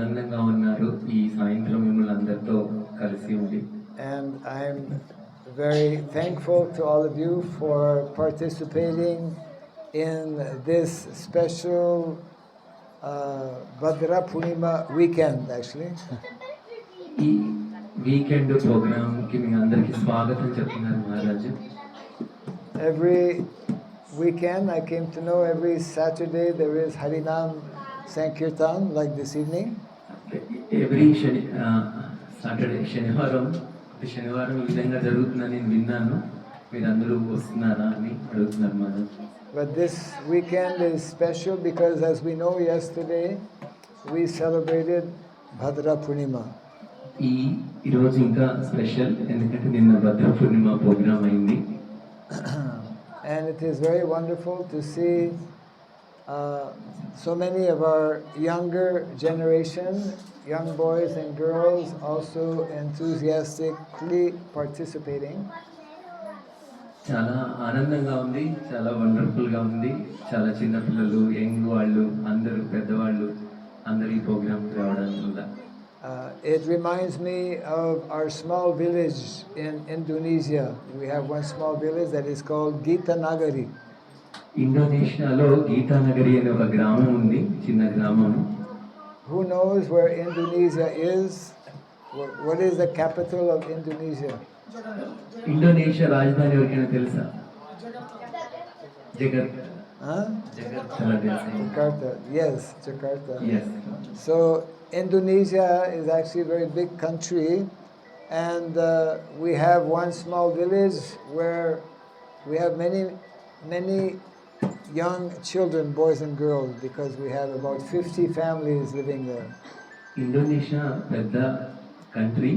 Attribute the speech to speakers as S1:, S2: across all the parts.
S1: ఆనందంగా ఉన్నారు ఈ సాయంత్రం మిమ్మల్ని అందరితో కలిసి ఉండి.
S2: And I'm very thankful to all of you for participating in this special Bhadra purinima weekend, actually.
S1: ఈ వీకెండ్ ప్రోగ్రామ్కి మీ అందరికీ స్వాగతం చెప్తున్నారు మహారాజు.
S2: Every weekend I came to know every Saturday there is Harinam Sankirtan like this evening.
S1: Every Saturday శనివారం ఈ విధంగా జరుగుతుందని నేను విన్నాను. మీరందరూ వస్తున్నారా అని అడుగుతున్నారు మహారాజు.
S2: But this weekend is special because, as we know, yesterday we celebrated Bhadra Purnima.
S1: ఈరోజు ఇంకా స్పెషల్ ఎందుకంటే నిన్న భద్ర పూర్ణిమ ప్రోగ్రామ్ అయింది.
S2: And it is very wonderful to see so many of our younger generation, young boys and girls, also enthusiastically participating.
S1: చాలా ఆనందంగా ఉంది, చాలా వండర్ఫుల్గా ఉంది. చాలా చిన్నపిల్లలు, యంగ్ వాళ్ళు, అందరూ పెద్దవాళ్ళు అందరూ ఈ ప్రోగ్రామ్కి రావడం వల్ల.
S2: It reminds me of our small village in Indonesia. We have one small village that is called Gita Nagari.
S1: ఇండోనేషియాలో గీతా నగరి అనే ఒక గ్రామం ఉంది, చిన్న గ్రామం.
S2: Who knows where Indonesia is? What is the capital of Indonesia?
S1: Indonesia రాజధాని ఎవరికైనా తెలుసా? జగర్తా.
S2: Jakarta. Yes, Jakarta.
S1: Yes.
S2: So Indonesia is actually a very big country, and we have one small village where we have many young children, boys and girls, because we have about 50 families living there.
S1: Indonesia పెద్ద country,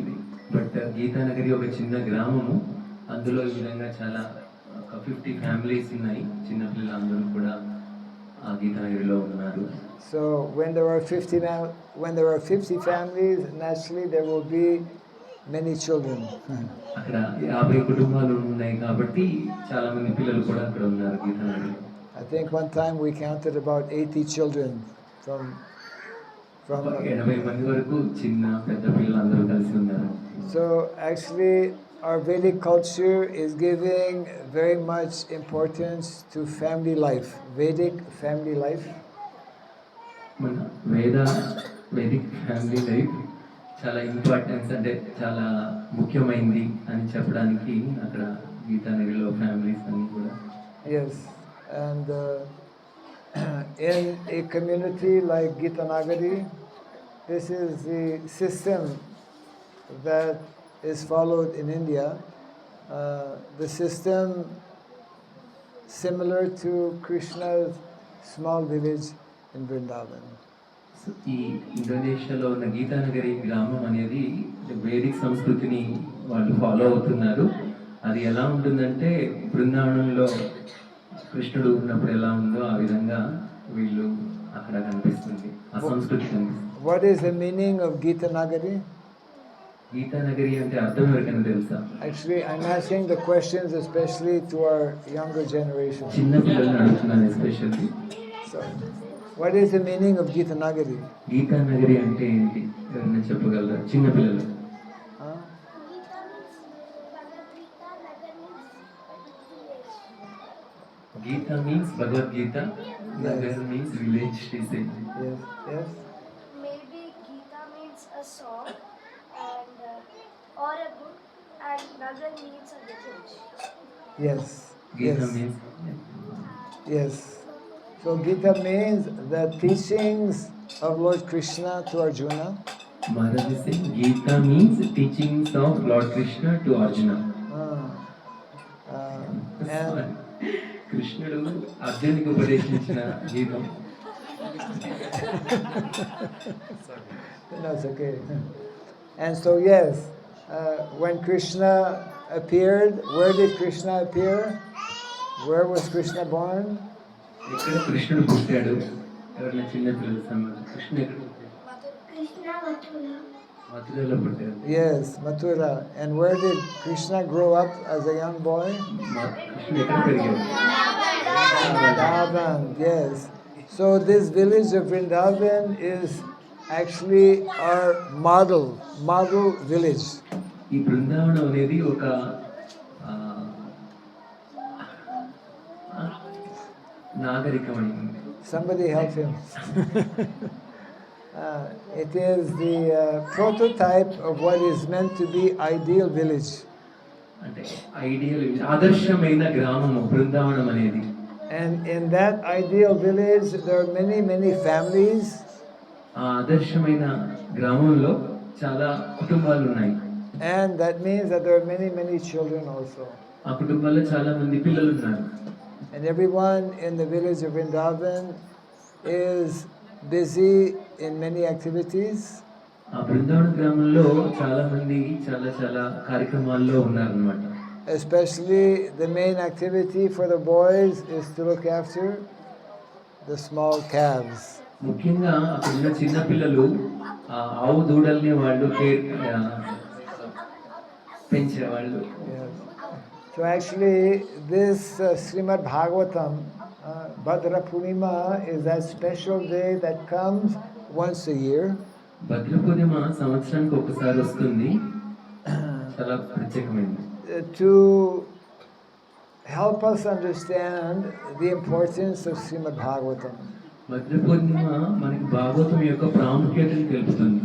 S1: but గీతానగరి ఒక చిన్న గ్రామము. అందులో ఈ విధంగా చాలా 50 families ఉన్నాయి. చిన్నపిల్లలు అందరూ కూడా ఆ గీతానగరిలో ఉన్నారు.
S2: So when there are 50 families, naturally there will be many children.
S1: అక్కడ 50 కుటుంబాలు ఉన్నాయి కాబట్టి చాలా మంది పిల్లలు కూడా అక్కడ ఉన్నారు గీతానగరిలో.
S2: I think one time we counted about 80 children from
S1: 80 మంది వరకు చిన్న పెద్ద పిల్లలు అందరూ కలిసి ఉన్నారు.
S2: So actually our Vedic culture is giving very much importance to family life, Vedic family life.
S1: మన వేదిక్ ఫ్యామిలీ లైఫ్ చాలా ఇంపార్టెన్స్, అంటే చాలా ముఖ్యమైనది అని చెప్పడానికి అక్కడ గీతానగరిలో ఫ్యామిలీస్ అన్ని కూడా.
S2: Yes, and in a community like Gitanagari, this is the system that is followed in India. The system similar to Krishna's small village in Vrindavan.
S1: ఈ ఇండోనేషియాలో ఉన్న గీతానగరి గ్రామం అనేది వేదిక్ సంస్కృతిని వాళ్ళు ఫాలో అవుతున్నారు. అది ఎలా ఉంటుందంటే బృందావనంలో కృష్ణుడు ఉన్నప్పుడు ఎలా ఉందో ఆ విధంగా వీళ్ళు అక్కడ కనిపిస్తుంది, ఆ సంస్కృతి కనిపిస్తుంది.
S2: What is the meaning of Gitanagari?
S1: గీతానగరి అంటే అర్థం ఎవరికైనా తెలుసా?
S2: Actually, I'm asking the questions especially to our younger generation.
S1: చిన్న పిల్లల్ని అడుగుతున్నాను especially.
S2: So, what is the meaning of Gitanagari?
S1: గీతానగరి అంటే ఏంటి ఎవరైనా చెప్పగలరా? చిన్న పిల్లలు. Gita means Bhagavad Gita. Nagar means village, she said.
S2: Yes, yes.
S3: Maybe Gita means a song and or a book, and Nagar means a village.
S2: Yes.
S1: Gita
S2: Yes.
S1: means.
S2: Yes. So Gita means the teachings of Lord Krishna to Arjuna.
S1: Maharaj is saying Gita means teachings of Lord Krishna to Arjuna.
S2: And
S1: కృష్ణుడు అర్జునుడికి ఉపదేశించిన గీతం.
S2: No, it's okay. And so yes, when Krishna appeared, where did Krishna appear? Where was Krishna born?
S1: ఇక్కడ కృష్ణుడు పుట్టాడు. ఎవరైనా చిన్న పిల్లలు కృష్ణుడు ఎక్కడ పుట్టాడు? మథురలో పుట్టాడు.
S2: Yes, Mathura. And where did Krishna grow up as a young boy?
S1: కృష్ణుడు ఎక్కడ పెరిగాడు?
S2: Vrindavan. Yes. So this village of Vrindavan is actually our model village.
S1: ఈ బృందావనం అనేది ఒక ఆ, నాగరికమైంది.
S2: Somebody help him. It is the prototype of what is meant to be ideal village.
S1: అంటే ideal ఆదర్శమైన గ్రామము బృందావనం అనేది.
S2: And in that ideal village, there are many families.
S1: ఆ ఆదర్శమైన గ్రామంలో చాలా కుటుంబాలు ఉన్నాయి.
S2: And that means that there are many children also.
S1: ఆ కుటుంబాల్లో చాలా మంది పిల్లలు ఉన్నారు.
S2: And everyone in the village of Vrindavan is busy in many activities.
S1: ఆ బృందావన గ్రామంలో చాలా మంది చాలా కార్యక్రమాల్లో ఉన్నారన్నమాట.
S2: Especially the main activity for the boys is to look after the small calves.
S1: ముఖ్యంగా అక్కడున్న చిన్న పిల్లలు ఆ ఆవు దూడల్ని వాళ్ళు పెంచేవాళ్ళు.
S2: Yes. So actually this Srimad Bhagavatam, Bhadra purinima, is that special day that comes once a year.
S1: భద్ర పూర్ణిమ సంవత్సరానికి ఒకసారి వస్తుంది. చాలా ప్రత్యేకమైనది.
S2: To help us understand the importance of Srimad Bhagavatam.
S1: భద్ర పూర్ణిమ మనకి భాగవతం యొక్క ప్రాముఖ్యతను తెలుపుతుంది.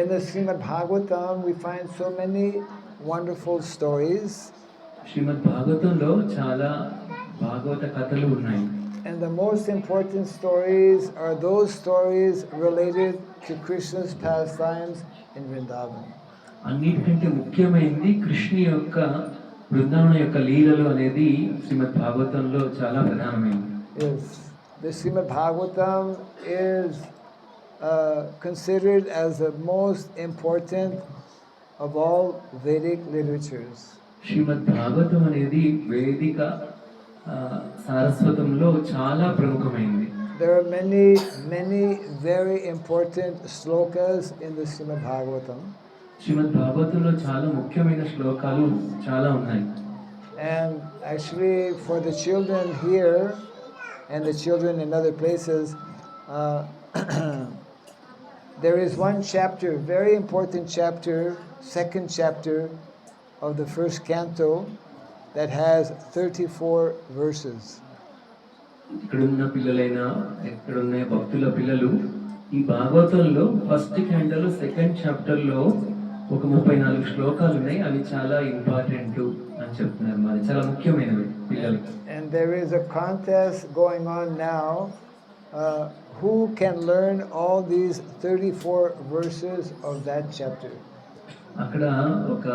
S2: In the Srimad Bhagavatam we find so many wonderful stories.
S1: శ్రీమద్ భాగవతంలో చాలా భాగవత కథలు ఉన్నాయి.
S2: And the most important stories are those stories related to Krishna's pastimes in Vrindavan.
S1: అన్నిటికంటే ముఖ్యమైనది కృష్ణ యొక్క బృందావనం యొక్క లీలలు అనేది శ్రీమద్ భాగవతంలో చాలా ప్రధానమైనది.
S2: Yes, the Srimad Bhagavatam is considered as the most important of all Vedic literatures.
S1: శ్రీమద్ భాగవతం అనేది వేదిక సారస్వతంలో చాలా ప్రముఖమైనది.
S2: There are many very important slokas in the Srimad Bhagavatam.
S1: శ్రీమద్ భాగవతంలో చాలా ముఖ్యమైన శ్లోకాలు చాలా ఉన్నాయి.
S2: And actually for the children here and the children in other places, there is one chapter, very important chapter, second chapter of the first canto that has 34 verses.
S1: ఇక్కడున్న పిల్లలైనా ఎక్కడున్న భక్తుల పిల్లలు ఈ భాగవతంలో ఫస్ట్ క్యాంటోలో సెకండ్ చాప్టర్లో ఒక 34 శ్లోకాలు ఉన్నాయి. అవి చాలా ఇంపార్టెంట్ అని చెప్తున్నారు. మరి చాలా ముఖ్యమైనవి పిల్లలకి.
S2: And there is a contest going on now. Who can learn all these 34 verses of that chapter?
S1: అక్కడ ఒక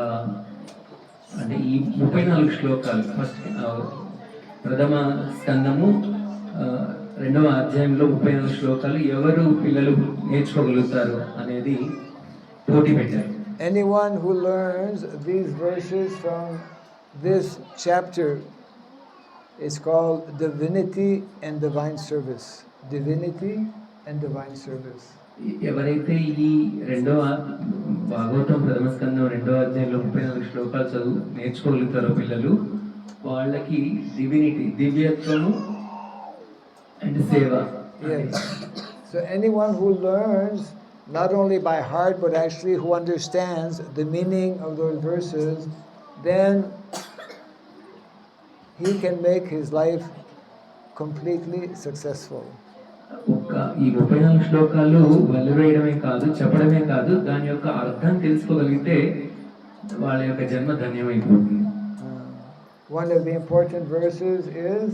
S1: అంటే ఈ 34 శ్లోకాలు ఫస్ట్ ప్రథమ స్కందము రెండవ అధ్యాయంలో 34 శ్లోకాలు ఎవరు పిల్లలు నేర్చుకోగలుగుతారు అనేది పోటీ పెట్టారు.
S2: Anyone who learns these verses from this chapter is called divinity and divine service. Divinity and divine service.
S1: ఎవరైతే ఈ రెండవ భాగవతం ప్రథమ స్కందం రెండవ అధ్యాయంలో 34 శ్లోకాలు నేర్చుకోగలుగుతారో పిల్లలు వాళ్ళకి డివినిటీ దివ్యత్వము అండ్ సేవ.
S2: Yes. So anyone who learns not only by heart but actually who understands the meaning of those verses, then he can make his life completely successful.
S1: ఈ 34 శ్లోకాలు వెలువేయడమే కాదు, చెప్పడమే కాదు, దాని యొక్క అర్థం తెలుసుకోగలిగితే వాళ్ళ యొక్క జన్మ ధన్యమైపోతుంది.
S2: One of the important verses is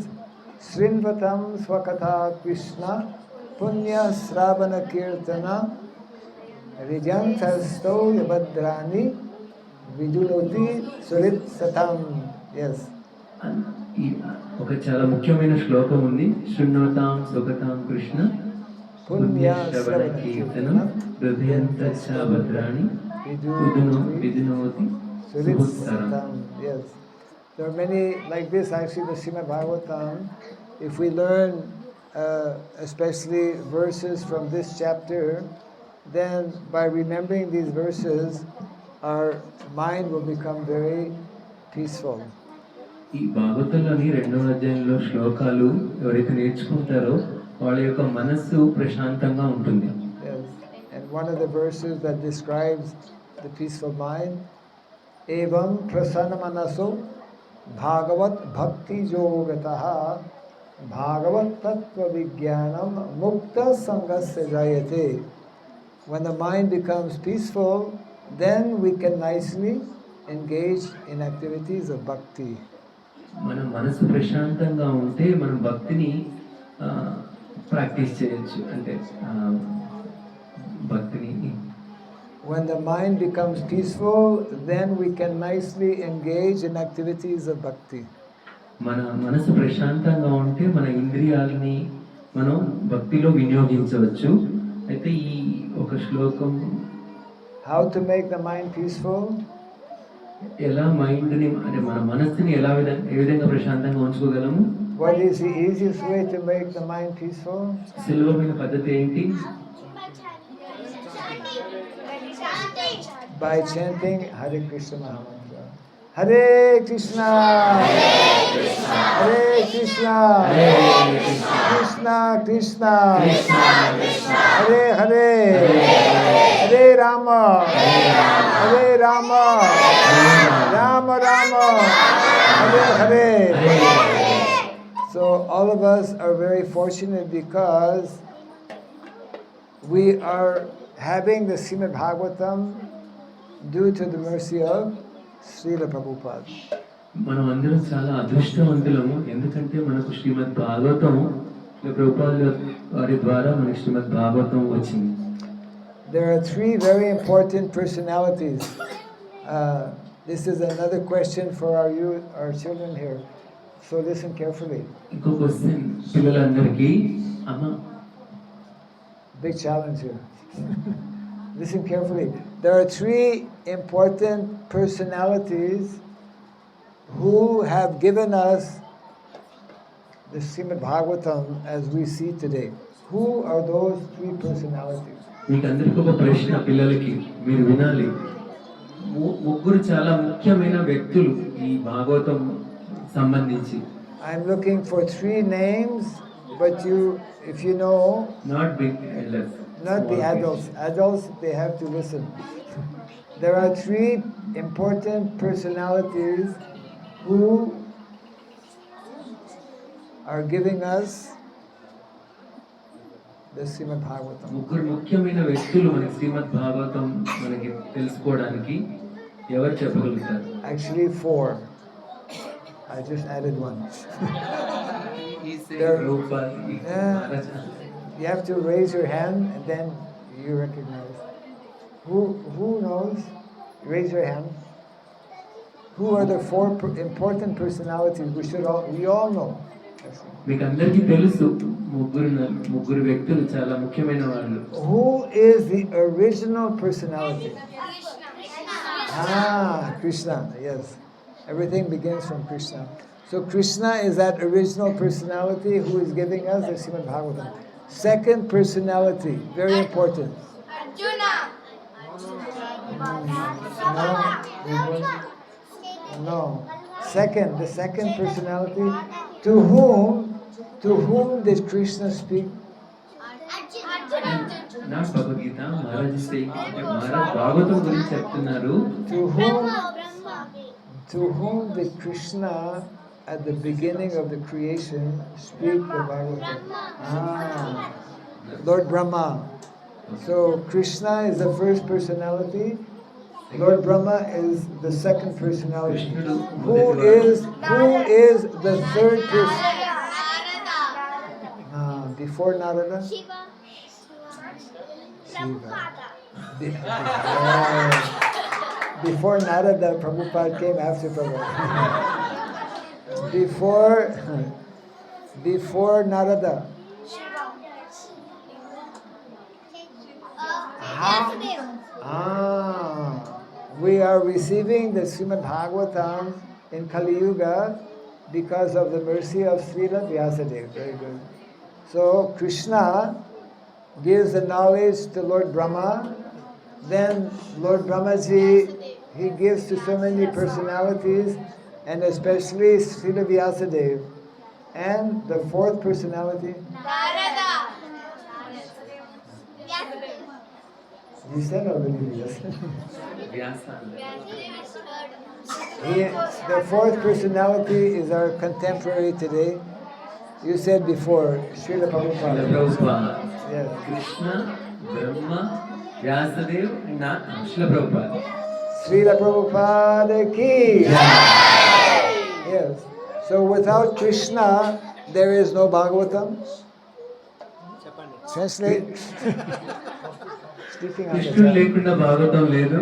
S2: Srinvatam Swakatha Krishna Punya Sravana Kirtana Ridyantasto Yabhadrani Vidunoti Surit Satam. Yes.
S1: ఈ ఒక చాలా ముఖ్యమైన శ్లోకం ఉంది. శృణ్వతాం సుగతాం కృష్ణ పుణ్య శ్రవణ కీర్తనం హృదయంతచ్చ భద్రాణి విధునోతి సుహృత్సరం.
S2: Yes. There are many like this actually the Srimad Bhagavatam. If we learn especially verses from this chapter, then by remembering these verses our mind will become very peaceful.
S1: ఈ భాగవతంలోని రెండవ అధ్యాయంలో శ్లోకాలు ఎవరైతే నేర్చుకుంటారో వాళ్ళ యొక్క మనస్సు ప్రశాంతంగా ఉంటుంది.
S2: Yes. And one of the verses that describes the peaceful mind. Evam prasanna manaso bhagavat bhakti yogataha bhagavat tattva vijnanam mukta sangasya jayate. When the mind becomes peaceful, then we can nicely engage in activities of bhakti.
S1: మన మనసు ప్రశాంతంగా ఉంటే మనం భక్తిని practice చేయొచ్చు అంటే భక్తిని.
S2: When the mind becomes peaceful, then we can nicely engage in activities of bhakti.
S1: మన మనసు ప్రశాంతంగా ఉంటే మన ఇంద్రియాలని మనం భక్తిలో వినియోగించవచ్చు. అయితే ఈ ఒక శ్లోకం
S2: How to make the mind peaceful?
S1: ఎలా మైండ్ని అంటే మన మనస్సుని ఏ విధంగా ప్రశాంతంగా ఉంచుకోగలము?
S2: What is the easiest way to make the mind peaceful?
S1: సులభమైన పద్ధతి ఏంటి?
S2: By chanting Hare Krishna Mahamantra. Hare Krishna, Hare Krishna, Krishna Krishna, Hare Hare, Hare Rama, Hare Rama, Rama Rama, Hare Hare. So all of us are very fortunate because we are having the Srimad Bhagavatam due to the mercy of Srila Prabhupada.
S1: మనం అందరం చాలా అదృష్టవంతులము, ఎందుకంటే మనకు శ్రీమద్ భాగవతం ప్రభుపాద వారి ద్వారా మనకు శ్రీమద్ భాగవతం వచ్చింది.
S2: There are three very important personalities. This is another question for our youth, our children here. So listen carefully.
S1: ఇంకో క్వశ్చన్ పిల్లలందరికీ.
S2: Big challenge here. Listen carefully. There are three important personalities who have given us the Srimad Bhagavatam as we see today. Who are those three personalities?
S1: మీకు అందరికీ ఒక ప్రశ్న, పిల్లలకి మీరు వినాలి. ముగ్గురు చాలా ముఖ్యమైన వ్యక్తులు ఈ భాగవతం సంబంధించి.
S2: I'm looking for three names, but if you know,
S1: Not big elders.
S2: not the adults. Adults, they have to listen. There are three important personalities who are giving us the Srimad Bhagavatam.
S1: ముగ్గురు ముఖ్యమైన వ్యక్తులు మనకి శ్రీమద్ భాగవతం మనకి తెలుసుకోవడానికి ఎవరు చెప్పగలుగుతారు?
S2: Actually, four. I just added one. You have to raise your hand and then you recognize. Who knows? Raise your hand. Who are the four important personalities? We all know.
S1: మీకు అందరికీ తెలుసు ముగ్గురు వ్యక్తులు చాలా ముఖ్యమైన వాళ్ళు.
S2: Who is the original personality? Krishna. Yes. Everything begins from Krishna. So Krishna is that original personality who is giving us the Srimad Bhagavatam. Second personality, very important.
S3: Arjuna.
S2: No. The second personality, to whom did Krishna speak?
S1: Not Bhagavad Gita, Maharaj Maharaj Bhagavatam గురించి చెప్తున్నారు.
S2: To whom did Krishna at the beginning of the creation speak the Bhagavatam? Lord Brahma. So Krishna is the first personality. Lord Brahma is the second personality. Who is the third person? Before Narada?
S3: Shiva.
S2: Before Narada, Prabhupada came after Prabhupada. Before Narada. We are receiving the Srimad Bhagavatam in Kali Yuga because of the mercy of Srila Vyasadeva. Very good. So Krishna gives the knowledge to Lord Brahma. Then Lord Brahmaji, he gives to so many personalities, and especially Srila Vyasadeva. And the fourth personality?
S3: Narada.
S2: You said already, yes.
S1: Vyasa
S2: He, the fourth personality is our contemporary today. You said before, Srila Prabhupada.
S1: Prabhupada
S2: Yes.
S1: Krishna బ్రహ్మ వ్యాసదేవ్ నా శిల Prabhupada
S2: Srila Prabhupada ki. Yes. So without Krishna, there is no Bhagavatam. Translate. Sleeping on the
S1: కృష్ణుడు
S2: top.
S1: లేకుండా భాగవతం లేదు,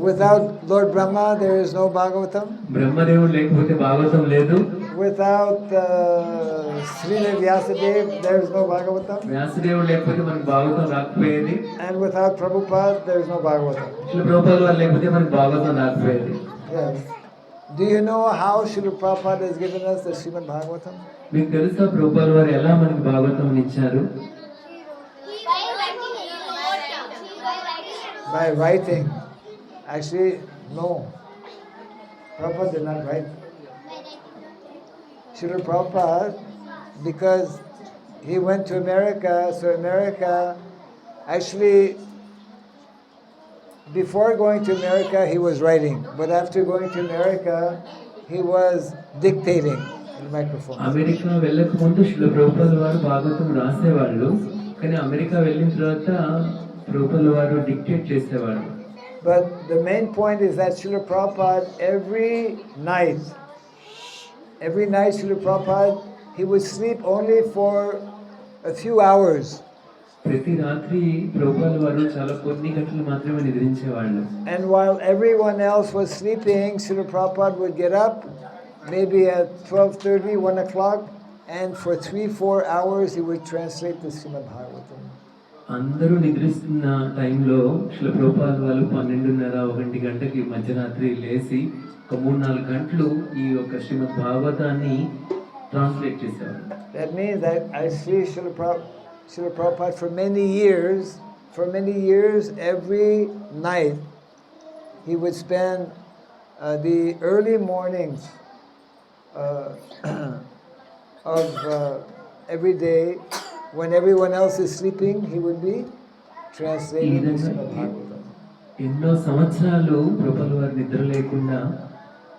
S2: Without Lord Brahma, there is no Bhagavatam.
S1: బ్రహ్మదేవుడు లేకపోతే భాగవతం లేదు,
S2: Without Srila Vyasadeva, there is no Bhagavatam.
S1: వ్యాసదేవుడు లేకపోతే మనకు Bhagavatam రాకపోయేది,
S2: And without Prabhupada, there is no Bhagavatam.
S1: శిల ప్రభుపాద వారు లేకపోతే మనకు Bhagavatam రాకపోయేది.
S2: Yes. Do you know how Srila Prabhupada has given us the Srimad Bhagavatam?
S1: మీకు తెలుసా ప్రభుపాద వారు ఎలా మనకు భాగవతం ఇచ్చారు?
S2: By writing. Actually, no. Prabhupada did not write. Srila Prabhupada, because he went to America, so America, actually, before going to America, he was writing. But after going to America, he was dictating in the microphone.
S1: America వెళ్ళక ముందు శిల ప్రభుపాద వారు భాగవతం రాసేవాళ్ళు, కానీ America వెళ్ళిన తర్వాత ప్రభుపాద వారు dictate చేసేవాళ్ళు.
S2: But the main point is that Srila Prabhupada, every night, Srila Prabhupada, he would sleep only for a few hours.
S1: ప్రతి రాత్రి ప్రభుపాద వారు చాలా కొన్ని గంటలు మాత్రమే నిద్రించేవాళ్ళు.
S2: And while everyone else was sleeping, Srila Prabhupada would get up, maybe at 12:30, 1 o'clock, and for 3-4 hours he would translate the Srimad Bhagavatam.
S1: అందరూ నిద్రిస్తున్న టైంలో శిల ప్రభుపాద వాళ్ళు 12:30-1 గంటకి మధ్యరాత్రి లేచి ఒక 3-4 గంటలు ఈ యొక్క శ్రీమద్ భాగవతాన్ని ట్రాన్స్లేట్ చేసేవారు.
S2: That means that I see Srila Prabhupada for many years, every night, he would spend the early mornings of every day, when everyone else is sleeping, he would be translating the Srimad Bhagavatam.
S1: ఎన్నో సంవత్సరాలు ప్రభుపాద వారు నిద్ర లేకుండా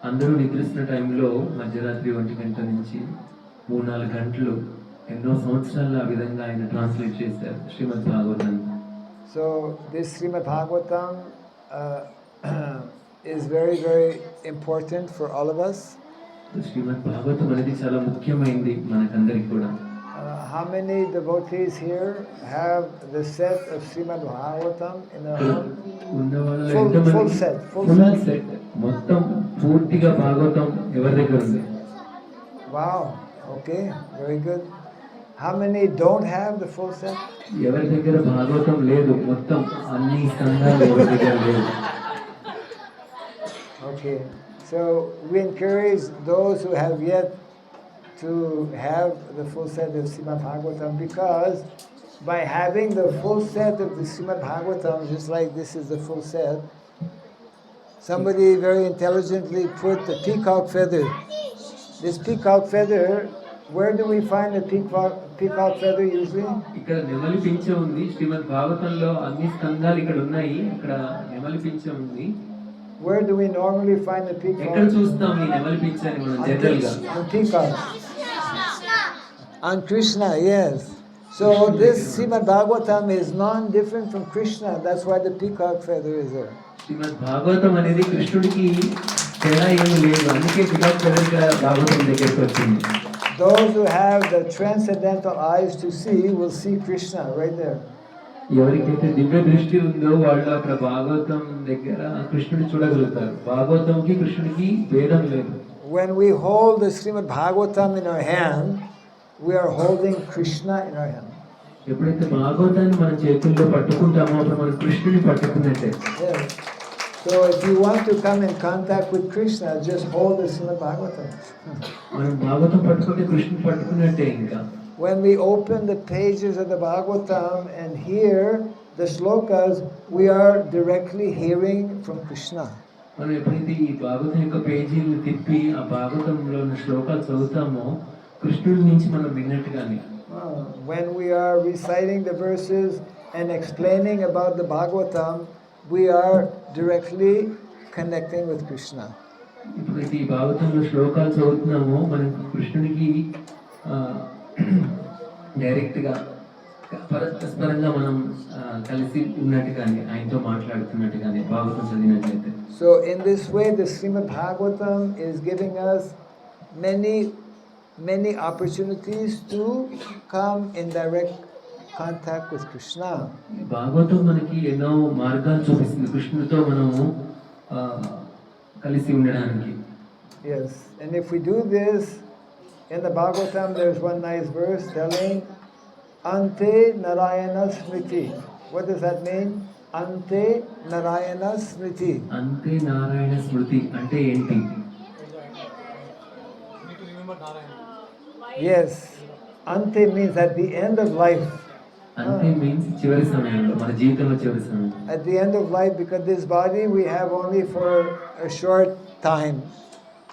S1: అందరూ నిద్రిస్తున్న టైంలో మధ్యరాత్రి 1 గంట నుంచి 3-4 గంటలు ఎన్నో సంవత్సరాలు ఆ విధంగా ఆయన ట్రాన్స్లేట్ చేశారు శ్రీమద్ Bhagavatam.
S2: So this Srimad Bhagavatam is very, very important for all of us.
S1: శ్రీమద్ భాగవతం అనేది చాలా ముఖ్యమైనది మనకందరికి కూడా.
S2: How many devotees here have the set of Srimad Bhagavatam in their home? Full set.
S1: మొత్తం పూర్తిగా భాగవతం ఎవరి దగ్గర ఉంది?
S2: Wow. Okay. Very good. How many don't have the full set?
S1: ఎవరి దగ్గర భాగవతం లేదు, మొత్తం అన్ని స్కంధాలు ఎవరి దగ్గర లేదు.
S2: Okay. So we encourage those who have yet to have the full set of Srimad Bhagavatam, because by having the full set of the Srimad Bhagavatam, just like this is the full set, somebody very intelligently put the peacock feather. This peacock feather, where do we find the peacock feather usually?
S1: ఇక్కడ నెమలి పింఛ ఉంది. శ్రీమద్ భాగవతంలో అన్ని స్కంధాలు ఇక్కడ ఉన్నాయి. ఇక్కడ నెమలి పింఛ ఉంది.
S2: Where do we normally find the peacock?
S1: ఎక్కడ చూస్తాం ఈ నెమలి పింఛని మనం జనరల్ గా?
S2: On peacock. On Krishna, yes. So this Srimad Bhagavatam is non-different from Krishna. That's why the peacock feather is there.
S1: శ్రీమద్ భాగవతం అనేది కృష్ణుడికి తేడా ఏమీ లేదు, అందుకే పికాక్ ఫెదర్ భాగవతం దగ్గరికి వచ్చింది.
S2: Those who have the transcendental eyes to see will see Krishna right there.
S1: ఎవరికైతే దివ్య దృష్టి ఉందో వాళ్ళు అక్కడ భాగవతం దగ్గర కృష్ణుడిని చూడగలుగుతారు. భాగవతంకి కృష్ణుడికి భేదం లేదు.
S2: When we hold the Srimad Bhagavatam in our hand, we are holding Krishna in our hand.
S1: ఎప్పుడైతే భాగవతాన్ని మన చేతుల్లో పట్టుకుంటామో అప్పుడు మనం కృష్ణుని పట్టుకున్నట్టే.
S2: Yes. So if you want to come in contact with Krishna, just hold the Srimad Bhagavatam.
S1: మనం భాగవతం పట్టుకుంటే కృష్ణుని పట్టుకున్నట్టే. ఇంకా
S2: when we open the pages of the Bhagavatam and hear the shlokas, we are directly hearing from Krishna.
S1: మనం ఎప్పుడైతే ఈ భాగవతం యొక్క పేజీలు తిప్పి ఆ భాగవతంలో ఉన్న శ్లోకాలు చదువుతామో కృష్ణుడి నుంచి మనం విన్నట్టుగానే.
S2: When we are reciting the verses, and explaining about the Bhagavatam, we are directly connecting with Krishna.
S1: ఇప్పుడు ఇది భాగవతంలో శ్లోకాలు చదువుతున్నామో మనం కృష్ణునికి డైరెక్ట్గా పరస్పరంగా మనం కలిసి ఉన్నట్టుగానే ఆయనతో మాట్లాడుతున్నట్టుగానే భాగవతం చదివినట్లయితే.
S2: So in this way, the Srimad Bhagavatam is giving us many opportunities to come in direct contact with Krishna.
S1: Bhagavatam మనకి ఎన్నో మార్గాలు చూపిస్తుంది కృష్ణుడితో మనము కలిసి ఉండడానికి.
S2: Yes, and if we do this, in the Bhagavatam there's one nice verse telling Ante Narayana Smriti. What does that mean? Ante Narayana Smriti.
S1: అంతే నారాయణ స్మృతి అంటే ఏంటి?
S2: Yes, Ante means at the end of life.
S1: అంతే means చివరి సమయంలో, మన జీవితంలో చివరి సమయం.
S2: At the end of life, because this body we have only for a short time.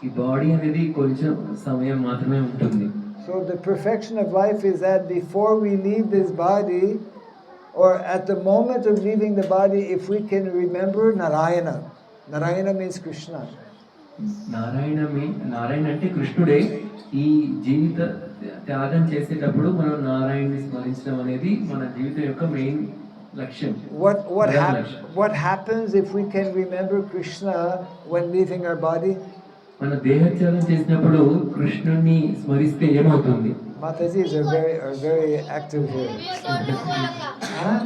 S1: ఈ బాడీ అనేది కొంచెం సమయం మాత్రమే ఉంటుంది.
S2: So the perfection of life is that before we leave this body, or at the moment of leaving the body, if we can remember Narayana. Narayana means Krishna.
S1: Narayana అంటే కృష్ణుడే. ఈ జీవిత త్యాగం చేసేటప్పుడు మనం నారాయణని స్మరించడం అనేది మన జీవితం యొక్క మెయిన్ లక్ష్యం.
S2: What happens if we can remember Krishna when leaving our body?
S1: మన దేహత్యాగం చేసినప్పుడు కృష్ణుని స్మరిస్తే ఏమవుతుంది?
S2: Matajis are very active here. Huh?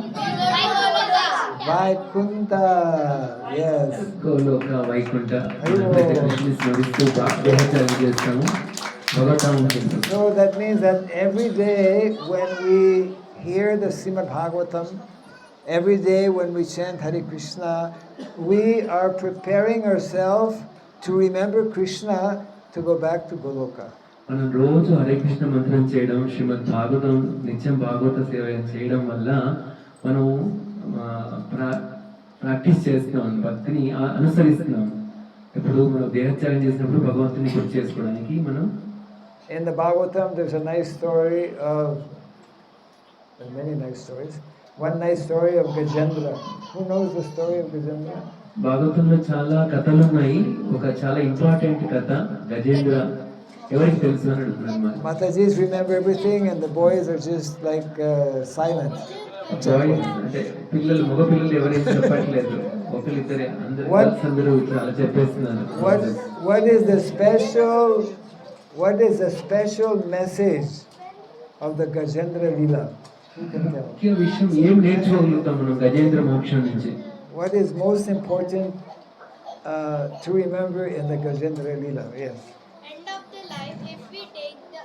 S2: Vaikunta, yes.
S1: Goloka Vaikuntha కృష్ణుని స్మరిస్తూ దేహత్యాగం చేస్తాము, భగవతాం చేస్తాము.
S2: So that means that every day when we hear the Srimad Bhagavatam, every day when we chant Hare Krishna, we are preparing ourselves to remember Krishna to go back to Goloka.
S1: మనం రోజు హరే కృష్ణ మంత్రం చేయడం, శ్రీమద్ భాగవతం నిత్యం భాగవత సేవ చేయడం వల్ల మనం practice చేస్తున్నాం, భక్తిని అనుసరిస్తున్నాం. ఇప్పుడు మనం దేహత్యాగం చేసినప్పుడు భగవంతుని గుర్తు చేసుకోవడానికి మనం.
S2: In the Bhagavatam there's a nice story of, there are many nice stories. One nice story of Gajendra. Who knows the story of Gajendra?
S1: భాగవతంలో చాలా కథలు ఉన్నాయి. ఒక చాలా ఇంపార్టెంట్ కథ గజేంద్ర. ఎవరికి తెలుసు అని అడుగుతున్నాను.
S2: Matajis remember everything and the boys are just like silent.
S1: అంటే పిల్లలు, మగ పిల్లలు ఎవరేం చెప్పట్లేదు, ఒకరిద్దరే, అందరూ చాలా చెప్పేస్తున్నారు.
S2: What is the special message of the Gajendra Leela? Who can tell?
S1: ముఖ్య విషయం ఏం నేర్చుకోగలుగుతాం మనం గజేంద్ర మోక్షం నుంచి?
S2: What is most important to remember in the Gajendra Leela? Yes.
S4: End of the life, if we take the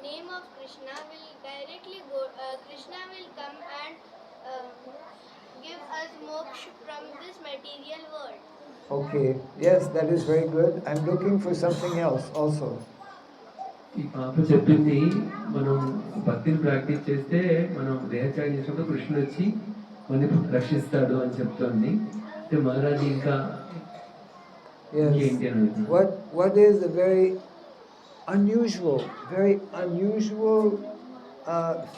S4: name of Krishna, will directly go. Krishna will come and give us moksha from this material world.
S2: Okay. Yes, that is very good. I'm looking for something else also.
S1: ఈ పాప చెప్పింది, మనం భక్తిని practice చేస్తే మనం దేహత్యాగం చేసినప్పుడు కృష్ణుడు వచ్చి మనని రక్షిస్తాడు అని చెప్తుంది. అంటే మహారాజు ఇంకా ఏంటి అని అడుగుతుంది.
S2: What is the very unusual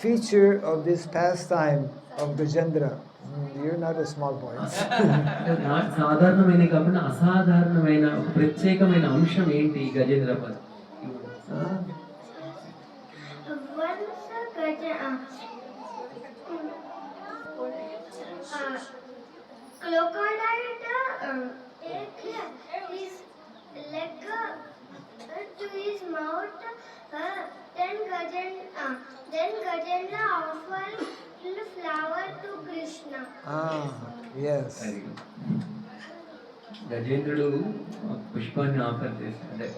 S2: feature of this pastime of Gajendra? You're not a small boy.
S1: సాధారణమైన కాకుండా అసాధారణమైన ఒక ప్రత్యేకమైన అంశం ఏంటి ఈ గజేంద్ర పద?
S3: Crocodile his leg to his mouth, then Gajendra offered flower to Krishna.
S2: Yes.
S1: గజేంద్రుడు పుష్పాన్ని ఆఫర్ చేశాడు.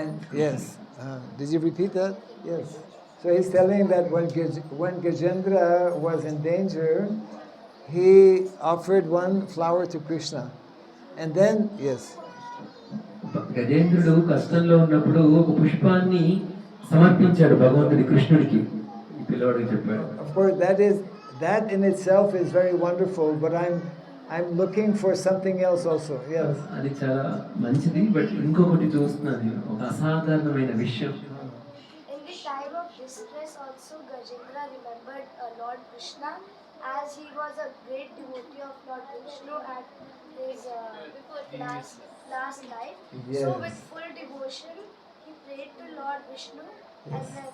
S2: And yes, did you repeat that? Yes. So he's telling that when Gajendra was in danger, he offered one flower to Krishna. And then, yes.
S1: గజేంద్రుడు కష్టంలో ఉన్నప్పుడు ఒక పుష్పాన్ని సమర్పించాడు భగవంతుడి కృష్ణుడికి. ఈ పిల్లవాడికి చెప్పాడు.
S2: Of course, that in itself is very wonderful, but I'm looking for something else also. Yes.
S1: అది చాలా మంచిది, బట్ ఇంకొకటి చూస్తున్నాను, ఒక అసాధారణమైన విషయం.
S3: In the time of distress also Gajendra remembered Lord Krishna, as he was a great devotee of Lord Vishnu at his last life. So
S2: Yes.
S3: with full devotion, he prayed to Lord Vishnu, and
S2: Yes.
S3: then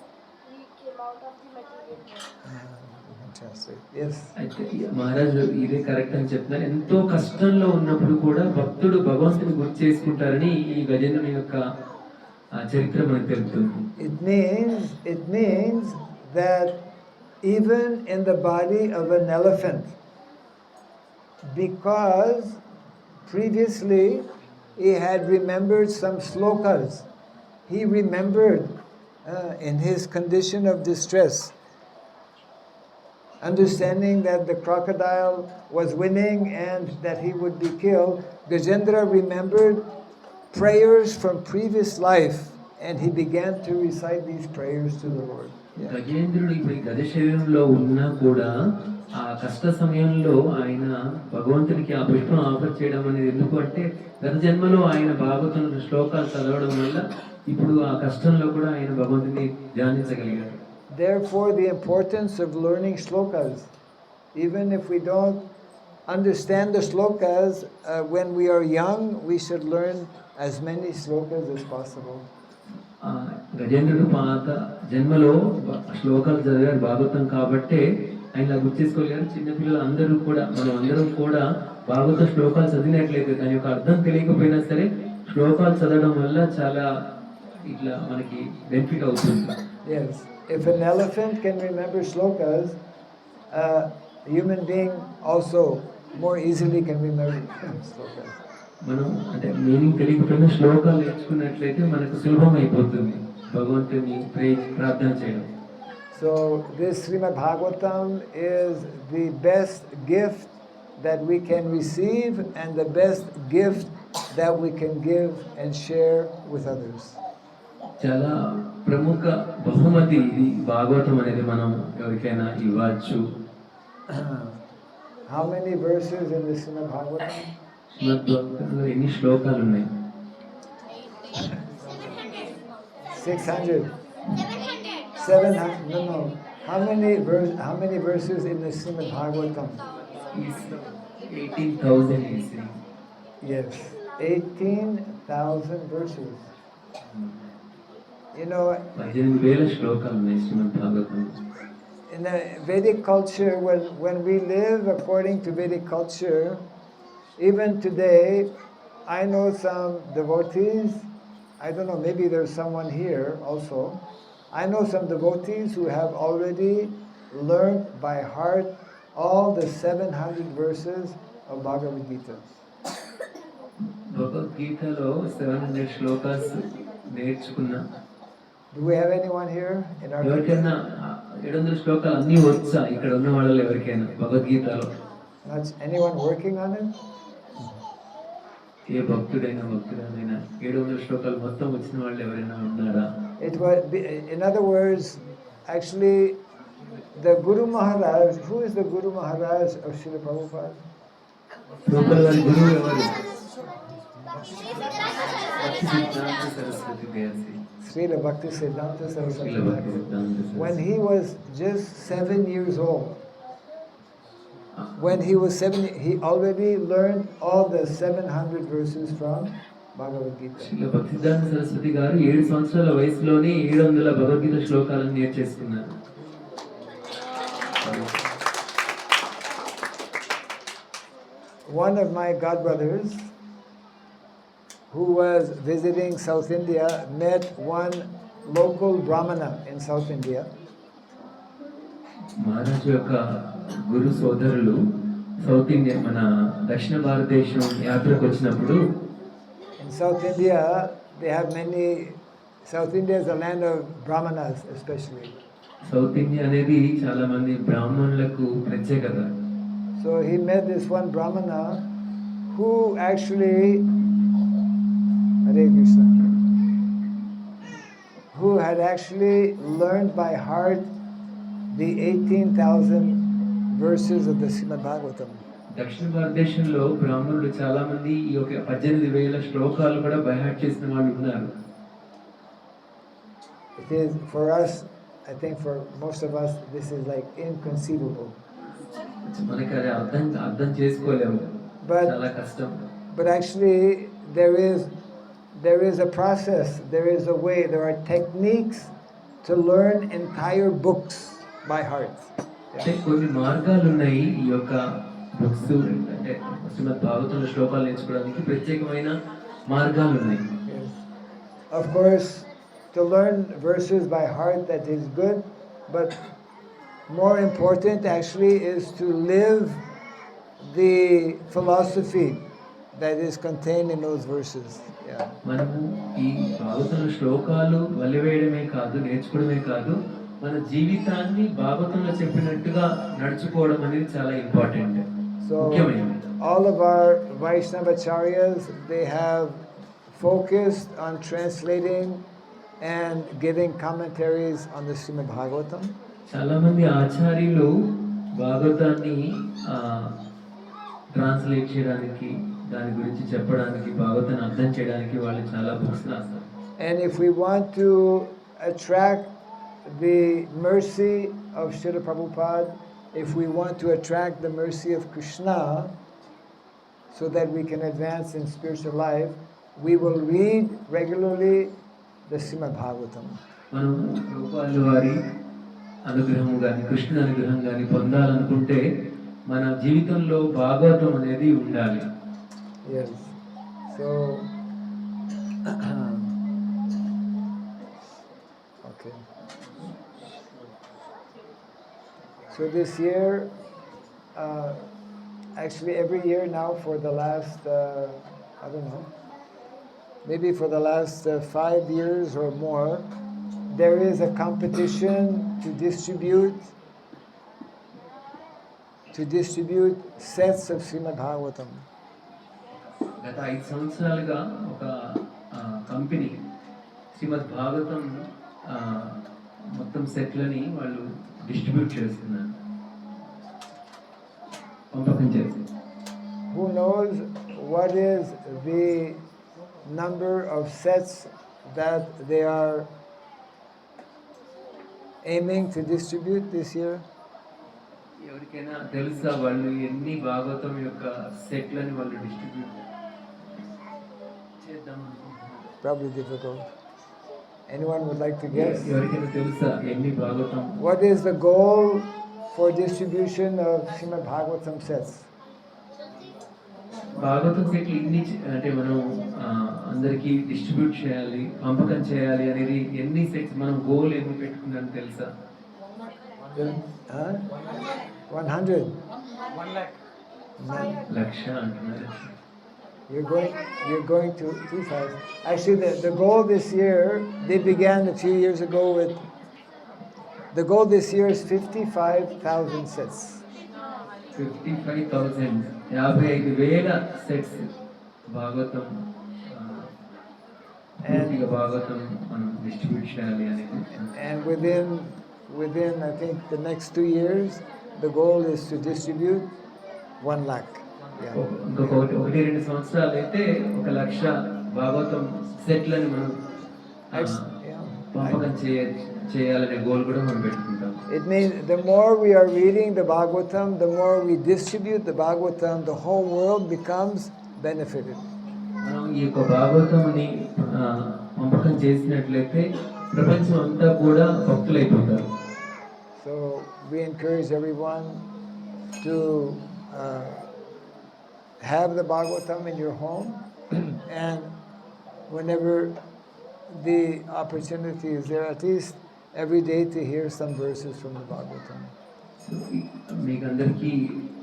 S3: he came out of the material world.
S2: Fantastic. Yes.
S1: అయితే మహారాజు ఇదే correct అని చెప్తున్నారు. ఎంతో కష్టంలో ఉన్నప్పుడు కూడా భక్తుడు భగవంతుని గుర్తు చేసుకుంటారని ఈ గజేంద్రుని యొక్క చరిత్ర మనకు తెలుపుతుంది.
S2: It means that even in the body of an elephant, because previously he had remembered some slokas, he remembered in his condition of distress, understanding that the crocodile was winning and that he would be killed. Gajendra remembered prayers from previous life, and he began to recite these prayers to the Lord.
S1: గజేంద్రుడు ఇప్పుడు గజ శరీరంలో ఉన్నా కూడా ఆ కష్ట సమయంలో ఆయన భగవంతునికి ఆ పుష్పం ఆఫర్ చేయడం అనేది ఎందుకు అంటే గత జన్మలో ఆయన భాగవతం శ్లోకాలు చదవడం వల్ల ఇప్పుడు ఆ కష్టంలో కూడా ఆయన భగవంతుని ధ్యానించగలిగారు.
S2: Therefore, the importance of learning shlokas, even if we don't understand the shlokas, when we are young, we should learn as many shlokas as possible.
S1: గజేంద్రుడు పాత జన్మలో శ్లోకాలు చదివారు భాగవతం కాబట్టే ఆయన గుర్తు చేసుకోలేరు. చిన్నపిల్లలు అందరూ కూడా మనం అందరం కూడా భాగవత శ్లోకాలు చదివినట్లయితే దాని యొక్క అర్థం తెలియకపోయినా సరే శ్లోకాలు చదవడం వల్ల చాలా ఇట్లా మనకి బెనిఫిట్ అవుతుంది.
S2: Yes, if an elephant can remember shlokas, a human being also more easily can remember shlokas.
S1: మనం అంటే మీనింగ్ తెలియకపోయినా శ్లోకాలు నేర్చుకున్నట్లయితే మనకు సులభం అయిపోతుంది భగవంతుని ప్రార్థన చేయడం.
S2: So this Srimad Bhagavatam is the best gift that we can receive and the best gift that we can give and share with others.
S1: చాలా ప్రముఖ బహుమతి ఇది భాగవతం అనేది మనం ఎవరికైనా ఇవ్వచ్చు.
S2: How many verses in the Srimad Bhagavatam?
S1: శ్రీమద్ భాగవతంలో ఎన్ని శ్లోకాలు ఉన్నాయి?
S2: 600. 700. No. How many verses in the Srimad Bhagavatam?
S1: 18,000 is it?
S2: Yes, 18,000 verses. You know,
S1: 18,000 శ్లోకాలు ఉన్నాయి శ్రీమద్ Bhagavatam.
S2: in the Vedic culture, when we live according to Vedic culture, even today, I know some devotees, I don't know, maybe there's someone here also. I know some devotees who have already learned by heart all the 700 verses of Bhagavad Gita.
S1: భగవద్గీతలో 700 శ్లోకాస్ నేర్చుకున్నా.
S2: Do we have anyone here in our
S1: ఎవరికైనా 700 శ్లోకాలు అన్నీ వచ్చా ఇక్కడ ఉన్న వాళ్ళు ఎవరికైనా భగవద్గీతలో?
S2: Not anyone working on it?
S1: ఏ భక్తుడైనా 700 శ్లోకాలు మొత్తం వచ్చిన వాళ్ళు ఎవరైనా ఉన్నారా?
S2: It was, in other words, actually, the Guru Maharaj. Who is the Guru Maharaj of Srila Prabhupada?
S1: Prabhupada గారి గురువు ఎవరు? Saraswati Devassy.
S2: Srila Bhakti Siddhanta Saraswati.
S1: Srila భక్తి సిద్ధాంత Saraswati.
S2: When he was just 7 years old, he already learned all the 700 verses from Bhagavad Gita.
S1: Srila భక్తి సిద్ధాంత సరస్వతి గారు 7 సంవత్సరాల వయసులోనే 700 భగవద్గీత శ్లోకాలను నేర్చేసుకున్నారు.
S2: One of my godbrothers, who was visiting South India, met one local Brahmana in South India.
S1: మహారాజు యొక్క గురు సోదరులు south India మన దక్షిణ భారతదేశం యాత్రకు వచ్చినప్పుడు
S2: In South India, they have many. South India is a land of Brahmanas, especially.
S1: South India అనేది చాలా మంది బ్రాహ్మణులకు ప్రత్యేకత.
S2: So he met this one Brahmana who actually, Hare Krishna, who had actually learned by heart the 18,000 verses of the Srimad Bhagavatam.
S1: దక్షిణ భారతదేశంలో బ్రాహ్మణులు చాలా మంది ఈ యొక్క 18,000 శ్లోకాలు కూడా బైహార్ట్ చేసిన వాళ్ళు ఉన్నారు.
S2: It is for us I think for most of us, this is like inconceivable.
S1: మనకి అది అర్థం చేసుకోలేము,
S2: But
S1: చాలా కష్టం.
S2: But actually, there is a process, there is a way, there are techniques to learn entire books by heart.
S1: అంటే కొన్ని మార్గాలు ఉన్నాయి ఈ యొక్క బుక్స్ అంటే శ్రీమద్ భాగవతంలో శ్లోకాలు నేర్చుకోవడానికి ప్రత్యేకమైన మార్గాలు ఉన్నాయి.
S2: Yes. Of course, to learn verses by heart, that is good, but more important actually is to live the philosophy that is contained in those verses. Yeah.
S1: మనము ఈ భాగవతంలో శ్లోకాలు వల్లివేయడమే కాదు, నేర్చుకోవడమే కాదు, మన జీవితాన్ని భాగవతంలో చెప్పినట్టుగా నడుచుకోవడం అనేది చాలా ఇంపార్టెంట్, ముఖ్యమైనది.
S2: So all of our Vaishnavacharyas, they have focused on translating and giving commentaries on the Srimad Bhagavatam.
S1: చాలా మంది ఆచార్యులు భాగవతాన్ని ట్రాన్స్లేట్ చేయడానికి, దాని గురించి చెప్పడానికి, భాగవతాన్ని అర్థం చేయడానికి వాళ్ళు చాలా బుక్స్ రాస్తారు.
S2: And if we want to attract the mercy of Srila Prabhupada, if we want to attract the mercy of Krishna so that we can advance in spiritual life, we will read regularly the Srimad Bhagavatam.
S1: మనం ప్రభుపాదుల వారి అనుగ్రహం కానీ, కృష్ణ అనుగ్రహం కానీ పొందాలనుకుంటే మన జీవితంలో భాగవతం అనేది ఉండాలి.
S2: Yes. So, okay. So this year, actually every year now for the last, I don't know, maybe for the last 5 years or more, there is a competition to distribute sets of Srimad Bhagavatam.
S1: గత 5 సంవత్సరాలుగా ఒక company శ్రీమద్ భాగవతం మొత్తం సెట్లని వాళ్ళు distribute చేస్తున్నారు, పంపకం చేస్తున్నారు.
S2: Who knows what is the number of sets that they are aiming to distribute this year?
S1: ఎవరికైనా తెలుసా వాళ్ళు ఎన్ని భాగవతం యొక్క సెట్లని వాళ్ళు డిస్ట్రిబ్యూట్ చేద్దాం అనుకుంటున్నారు?
S2: Probably difficult. Anyone would like to guess?
S1: ఎవరికైనా తెలుసా ఎన్ని Bhagavatam?
S2: What is the goal for distribution of Srimad Bhagavatam sets?
S1: Bhagavatam సెట్లు ఇన్ని అంటే మనం అందరికి డిస్ట్రిబ్యూట్ చేయాలి, పంపకం చేయాలి అనేది ఎన్ని సెట్స్ మనం గోల్ ఎన్ని పెట్టుకున్నాను తెలుసా?
S2: 100.
S3: 1 lakh.
S1: లక్ష అంటున్నారు.
S2: You're going to 2,000. Actually, the goal this year, they began a few years ago with, the goal this year is 55,000 sets.
S1: 55,000, 55,000 sets Bhagavatam, పూర్తిగా భాగవతం మనం డిస్ట్రిబ్యూట్ చేయాలి అనేది.
S2: And within I think the next 2 years, the goal is to distribute 1 lakh. Yeah.
S1: ఇంకొక 1-2 సంవత్సరాలు అయితే 1 లక్ష భాగవతం సెట్లని మనం పంపకం చేయాలనే గోల్ కూడా మనం పెట్టుకుంటాం.
S2: It means the more we are reading the Bhagavatam, the more we distribute the Bhagavatam, the whole world becomes benefited.
S1: మనం ఈ యొక్క భాగవతంని పంపకం చేసినట్లయితే ప్రపంచం అంతా కూడా భక్తులైపోతారు.
S2: So we encourage everyone to have the Bhagavatam in your home, and whenever the opportunity is there, at least every day to hear some verses from the Bhagavatam.
S1: మీకు అందరికీ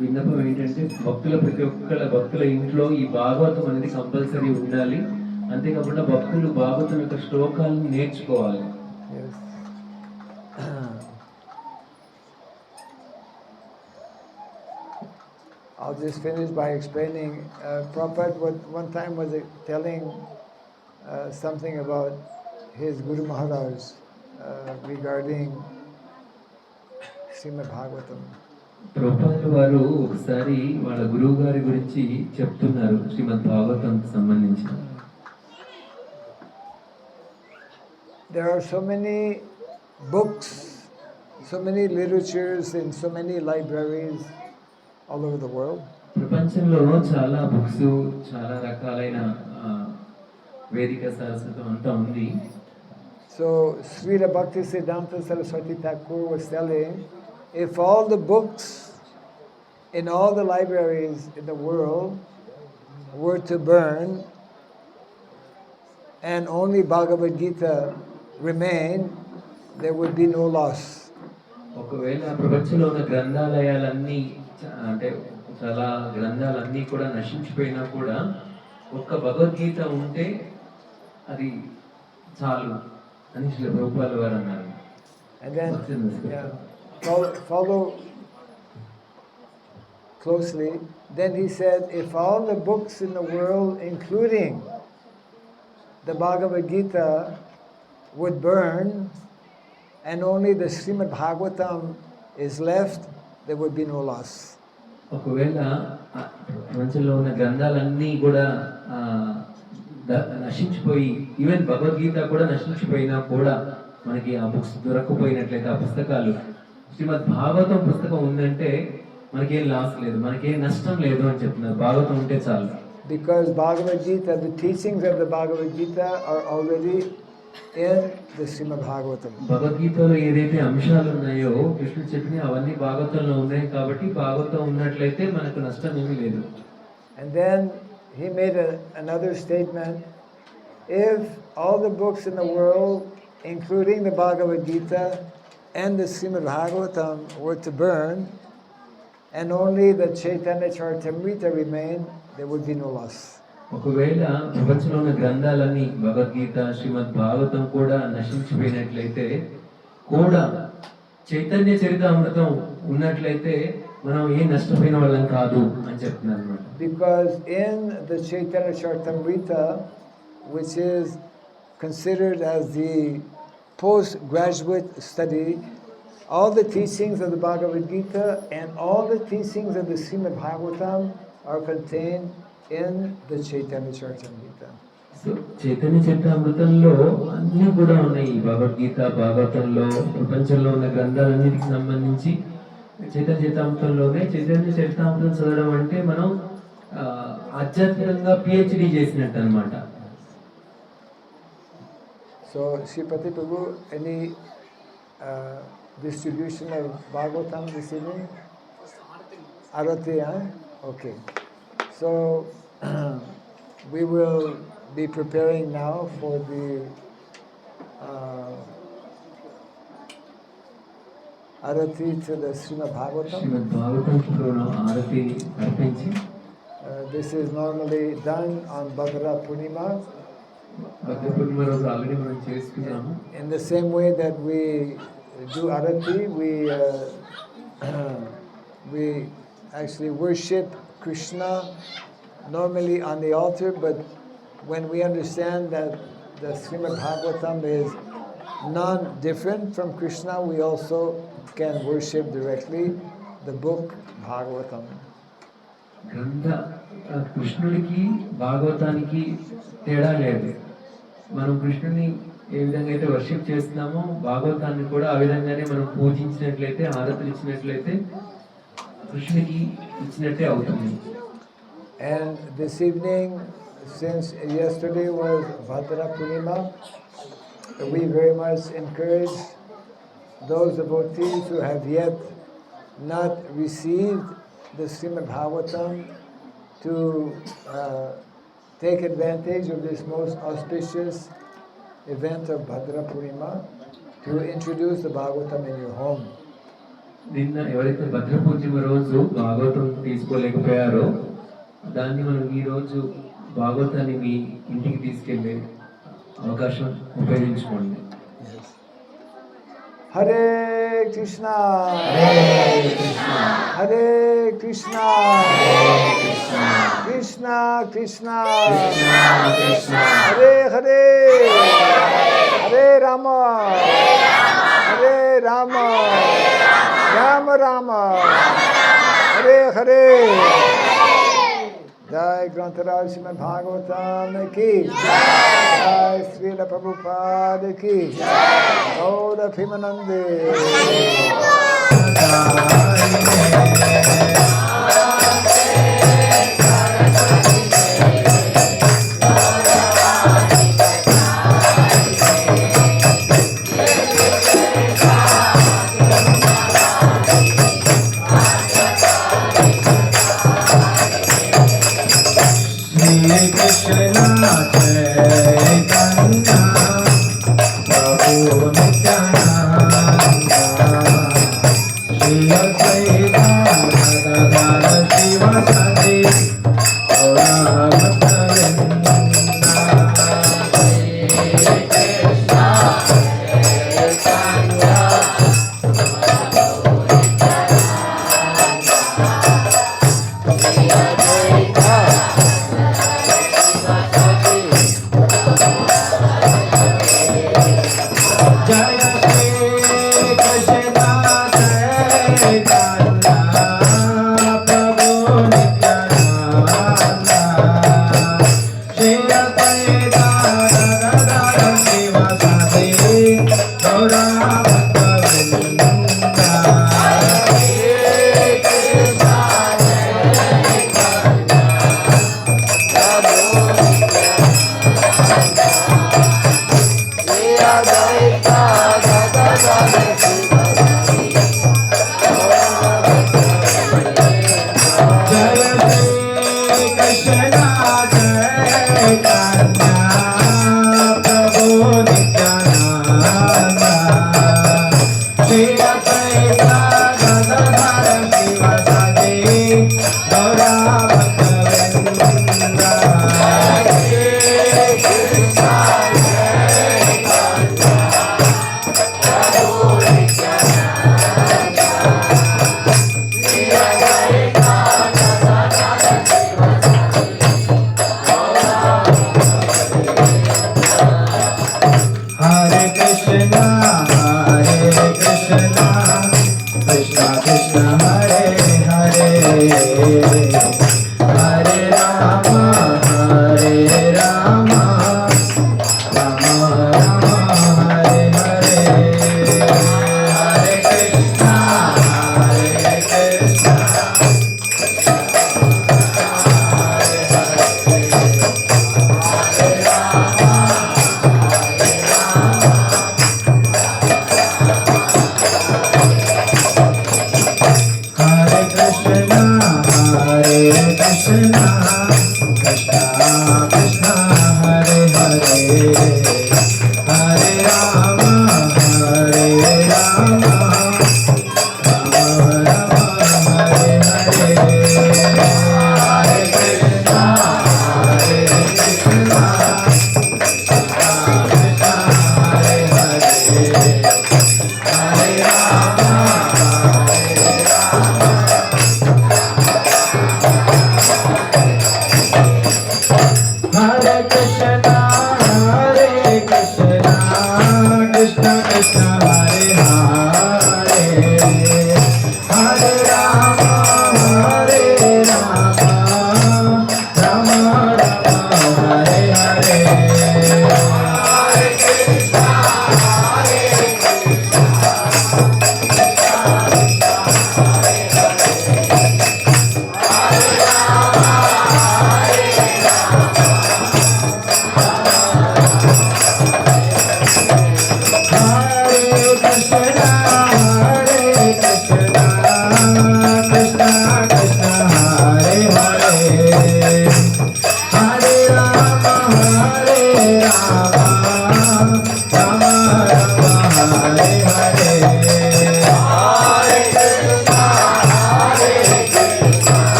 S1: విన్నపం ఏంటంటే ప్రతి ఒక్కళ్ళ భక్తుల ఇంట్లో ఈ భాగవతం అనేది కంపల్సరీ ఉండాలి. అంతేకాకుండా భక్తులు భాగవతం యొక్క శ్లోకాలను నేర్చుకోవాలి.
S2: Yes. I'll just finish by explaining. Prabhupada one time was telling something about his Guru Maharaj regarding Srimad Bhagavatam.
S1: ప్రభుపాదుల వారు ఒకసారి వాళ్ళ గురువు గారి గురించి చెప్తున్నారు శ్రీమద్ భాగవతం సంబంధించి.
S2: There are so many books, so many literatures in so many libraries all over the world.
S1: ప్రపంచంలో చాలా బుక్స్, చాలా రకాలైన ఆ, వేదిక సరస్వతం అంతా ఉంది.
S2: So Srila Bhaktisiddhanta Saraswati Thakur was telling, if all the books in all the libraries in the world were to burn and only Bhagavad Gita remain, there would be no loss.
S1: ఒకవేళ ప్రపంచంలో ఉన్న గ్రంథాలయాలన్నీ అంటే చాలా గ్రంథాలన్నీ కూడా నశించిపోయినా కూడా ఒక్క భగవద్గీత ఉంటే అది చాలు అని శ్రీ ప్రభుపాల వారు అన్నారు.
S2: And then follow closely. Then he said, if all the books in the world, including the Bhagavad Gita, would burn, and only the Srimad Bhagavatam is left, there would be no loss.
S1: ఒకవేళ ప్రపంచంలో ఉన్న గ్రంథాలన్నీ కూడా నశించిపోయి even Bhagavad Gita కూడా నశించిపోయినా కూడా మనకి ఆ books దొరకపోయినట్లయితే ఆ పుస్తకాలు శ్రీమద్ భాగవతం పుస్తకం ఉందంటే మనకేం లాస్ లేదు, మనకేం నష్టం లేదు అని చెప్తున్నారు. భాగవతం ఉంటే చాలు.
S2: Because Bhagavad Gita, the teachings of the Bhagavad Gita are already in the Srimad Bhagavatam.
S1: భగవద్గీతలో ఏదైతే అంశాలు ఉన్నాయో కృష్ణుడు చెప్పిన అవన్నీ భాగవతంలో ఉన్నాయి కాబట్టి భాగవతం ఉన్నట్లయితే మనకు నష్టం ఏమీ లేదు.
S2: And then he made another statement. If all the books in the world, including the Bhagavad Gita and the Srimad Bhagavatam, were to burn, and only the Chaitanya Charitamrita remain, there would be no loss.
S1: ఒకవేళ ప్రపంచంలో ఉన్న గ్రంథాలన్నీ భగవద్గీత, శ్రీమద్ భాగవతం కూడా నశించిపోయినట్లయితే కూడా చైతన్య చరితామృతం ఉన్నట్లయితే మనం ఏం నష్టపోయిన వాళ్ళం కాదు అని చెప్తున్నారు అన్నమాట.
S2: Because in the Chaitanya Charitamrita, which is considered as the postgraduate study, all the teachings of the Bhagavad Gita and all the teachings of the Srimad Bhagavatam are contained in the Chaitanya Charitamrita.
S1: So చైతన్య చరితామృతంలో అన్నీ కూడా ఉన్నాయి. భగవద్గీత, భాగవతంలో ప్రపంచంలో ఉన్న గ్రంథాలన్నిటికి సంబంధించి చైతన్య చరితామృతంలోనే. చైతన్య చరితామృతం చదవడం అంటే మనం ఆధ్యాత్మికంగా పిహెచ్డి చేసినట్టు అనమాట.
S2: So, Sripati Prabhu, any distribution of Bhagavatam this evening? Arati, huh? Okay. So, we will be preparing now for the Arati to the Srimad Bhagavatam.
S1: శ్రీమద్ భాగవతంలో ఆరతి అర్పించి
S2: This is normally done on Bhadra purinima.
S1: భద్ర పూర్ణిమ రోజు already మనం చేసుకున్నాము.
S2: In the same way that we do Arati, we actually worship Krishna normally on the altar, but when we understand that the Srimad Bhagavatam is non-different from Krishna, we also can worship directly the book Bhagavatam.
S1: గ్రంథ కృష్ణుడికి భాగవతానికి తేడా లేదు. మనం కృష్ణుని ఏ విధంగా అయితే worship చేస్తున్నామో భాగవతాన్ని కూడా ఆ విధంగానే మనం పూజించినట్లయితే, ఆరతులు ఇచ్చినట్లయితే కృష్ణుడికి ఇచ్చినట్టే అవుతుంది.
S2: And this evening, since yesterday was Bhadra Purnima, we very much encourage those devotees who have yet not received the Srimad Bhagavatam to take advantage of this most auspicious event of Bhadra Purnima to introduce the Bhagavatam in your home.
S1: నిన్న ఎవరైతే భద్ర పూర్ణిమ రోజు భాగవతం తీసుకోలేకపోయారో దాన్ని మనం ఈ రోజు భాగవతాన్ని మీ ఇంటికి తీసుకెళ్లే అవకాశం ఉపయోగించుకోండి.
S2: Hare Krishna, Hare Krishna, Krishna Krishna, Hare Hare, Hare Rama, Hare Rama, Rama Rama, Hare Hare. Jai Nirmanay Grantaraj Srimad Bhagavatam ki Jai, Srila Prabhupada ki Jai, Gauda Pimanande.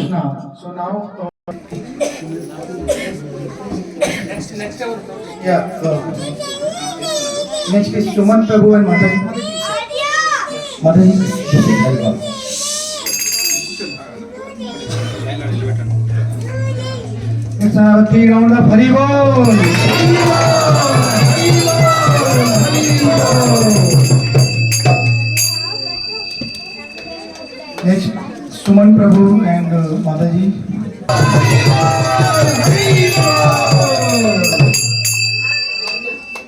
S5: Krishna. So now, yeah. Next is Suman Prabhu and Mataji. Mataji, this is Hariva. Let's have a 3 round of Haribol. Next, Suman Prabhu and Mataji.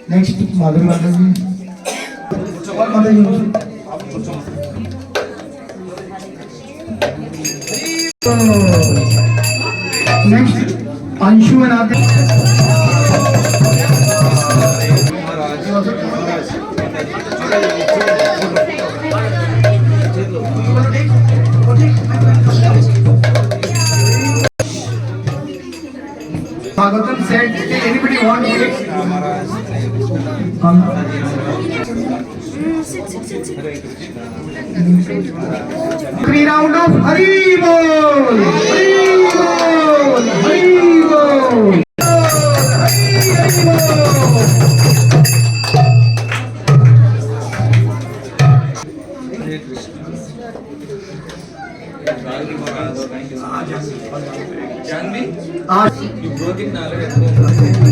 S5: Next, Madhur Mataji. What Mataji? Next, Anshu and Aditya. Bhagavatam said, did anybody want to take? Three round of Haribol! Haribol! Haribol!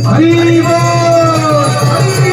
S5: Haribol!